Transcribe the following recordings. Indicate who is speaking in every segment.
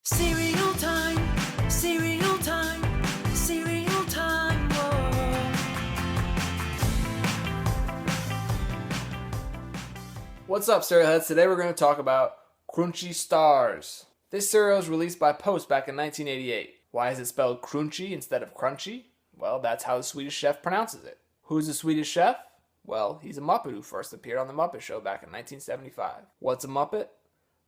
Speaker 1: Cereal time, cereal time, cereal time, whoa.
Speaker 2: What's up, cereal heads? Today we're going to talk about Croonchy Stars. This cereal was released by Post back in 1988. Why is it spelled crunchy instead of crunchy? Well, that's how the Swedish Chef pronounces it. Who's the Swedish Chef? Well, he's a Muppet who first appeared on The Muppet Show back in 1975. What's a Muppet?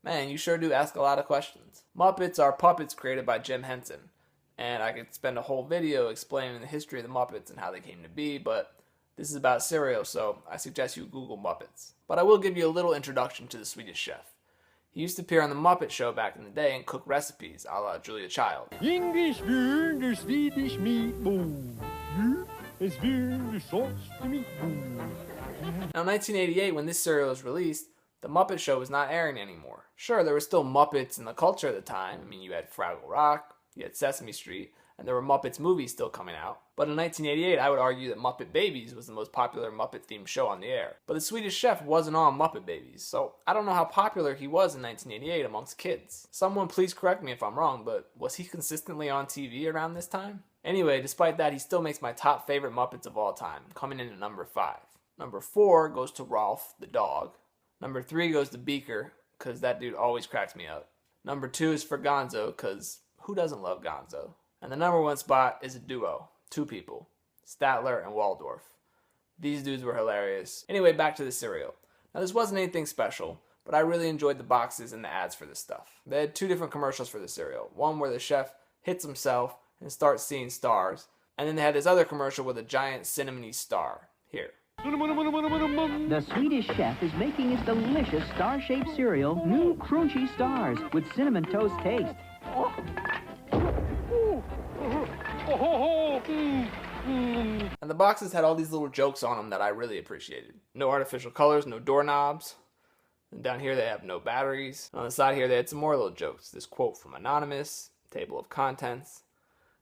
Speaker 2: Man, you sure do ask a lot of questions. Muppets are puppets created by Jim Henson, and I could spend a whole video explaining the history of the Muppets and how they came to be, but this is about cereal, so I suggest you Google Muppets. But I will give you a little introduction to the Swedish Chef. He used to appear on The Muppet Show back in the day and cook recipes, a la Julia Child.
Speaker 3: English beer, the Swedish meatball. It's beer, the sauce, the meatball.
Speaker 2: Now, in 1988, when this cereal was released, The Muppet Show was not airing anymore. Sure, there were still Muppets in the culture at the time. I mean, you had Fraggle Rock, you had Sesame Street, and there were Muppets movies still coming out. But in 1988, I would argue that Muppet Babies was the most popular Muppet-themed show on the air. But the Swedish Chef wasn't on Muppet Babies, so I don't know how popular he was in 1988 amongst kids. Someone please correct me if I'm wrong, but was he consistently on TV around this time? Anyway, despite that, he still makes my top favorite Muppets of all time, coming in at number 5. Number 4 goes to Rolf, the dog. Number 3 goes to Beaker, because that dude always cracks me up. Number 2 is for Gonzo, because who doesn't love Gonzo? And the number 1 spot is a duo, 2 people, Statler and Waldorf. These dudes were hilarious. Anyway, back to the cereal. Now, this wasn't anything special, but I really enjoyed the boxes and the ads for this stuff. They had 2 different commercials for the cereal. One where the chef hits himself and starts seeing stars, and then they had this other commercial with a giant cinnamony star. Here.
Speaker 4: The Swedish Chef is making his delicious star-shaped cereal, new Croonchy Stars, with cinnamon toast taste.
Speaker 2: And the boxes had all these little jokes on them that I really appreciated. No artificial colors, no doorknobs. And down here they have no batteries. On the side here they had some more little jokes. This quote from Anonymous, table of contents,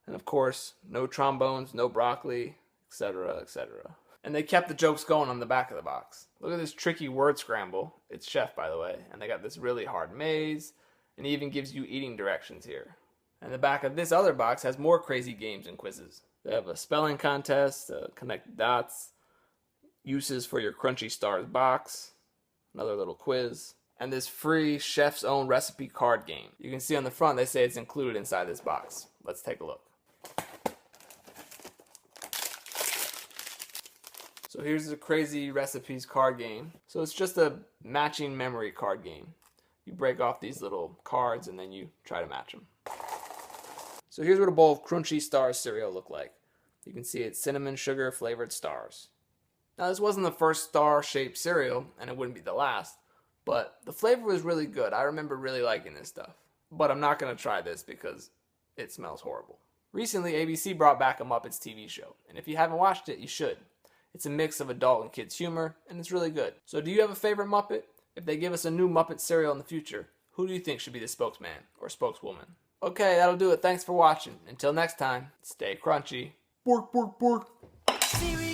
Speaker 2: and of course, no trombones, no broccoli, etc., etc. And they kept the jokes going on the back of the box. Look at this tricky word scramble. It's Chef, by the way. And they got this really hard maze. And it even gives you eating directions here. And the back of this other box has more crazy games and quizzes. They have a spelling contest, connect dots, uses for your Crunchy Stars box, another little quiz, and this free Chef's Own recipe card game. You can see on the front they say it's included inside this box. Let's take a look. So here's the crazy recipes card game. So it's just a matching memory card game. You break off these little cards and then you try to match them. So here's what a bowl of Crunchy Stars cereal looked like. You can see it's cinnamon sugar flavored stars. Now this wasn't the first star-shaped cereal, and it wouldn't be the last, but the flavor was really good. I remember really liking this stuff. But I'm not going to try this because it smells horrible. Recently, ABC brought back a Muppets TV show, and if you haven't watched it, you should. It's a mix of adult and kids humor, and it's really good. So do you have a favorite Muppet? If they give us a new Muppet cereal in the future, who do you think should be the spokesman or spokeswoman? Okay, that'll do it. Thanks for watching. Until next time, stay crunchy. Bork, bork, bork.
Speaker 1: Cereal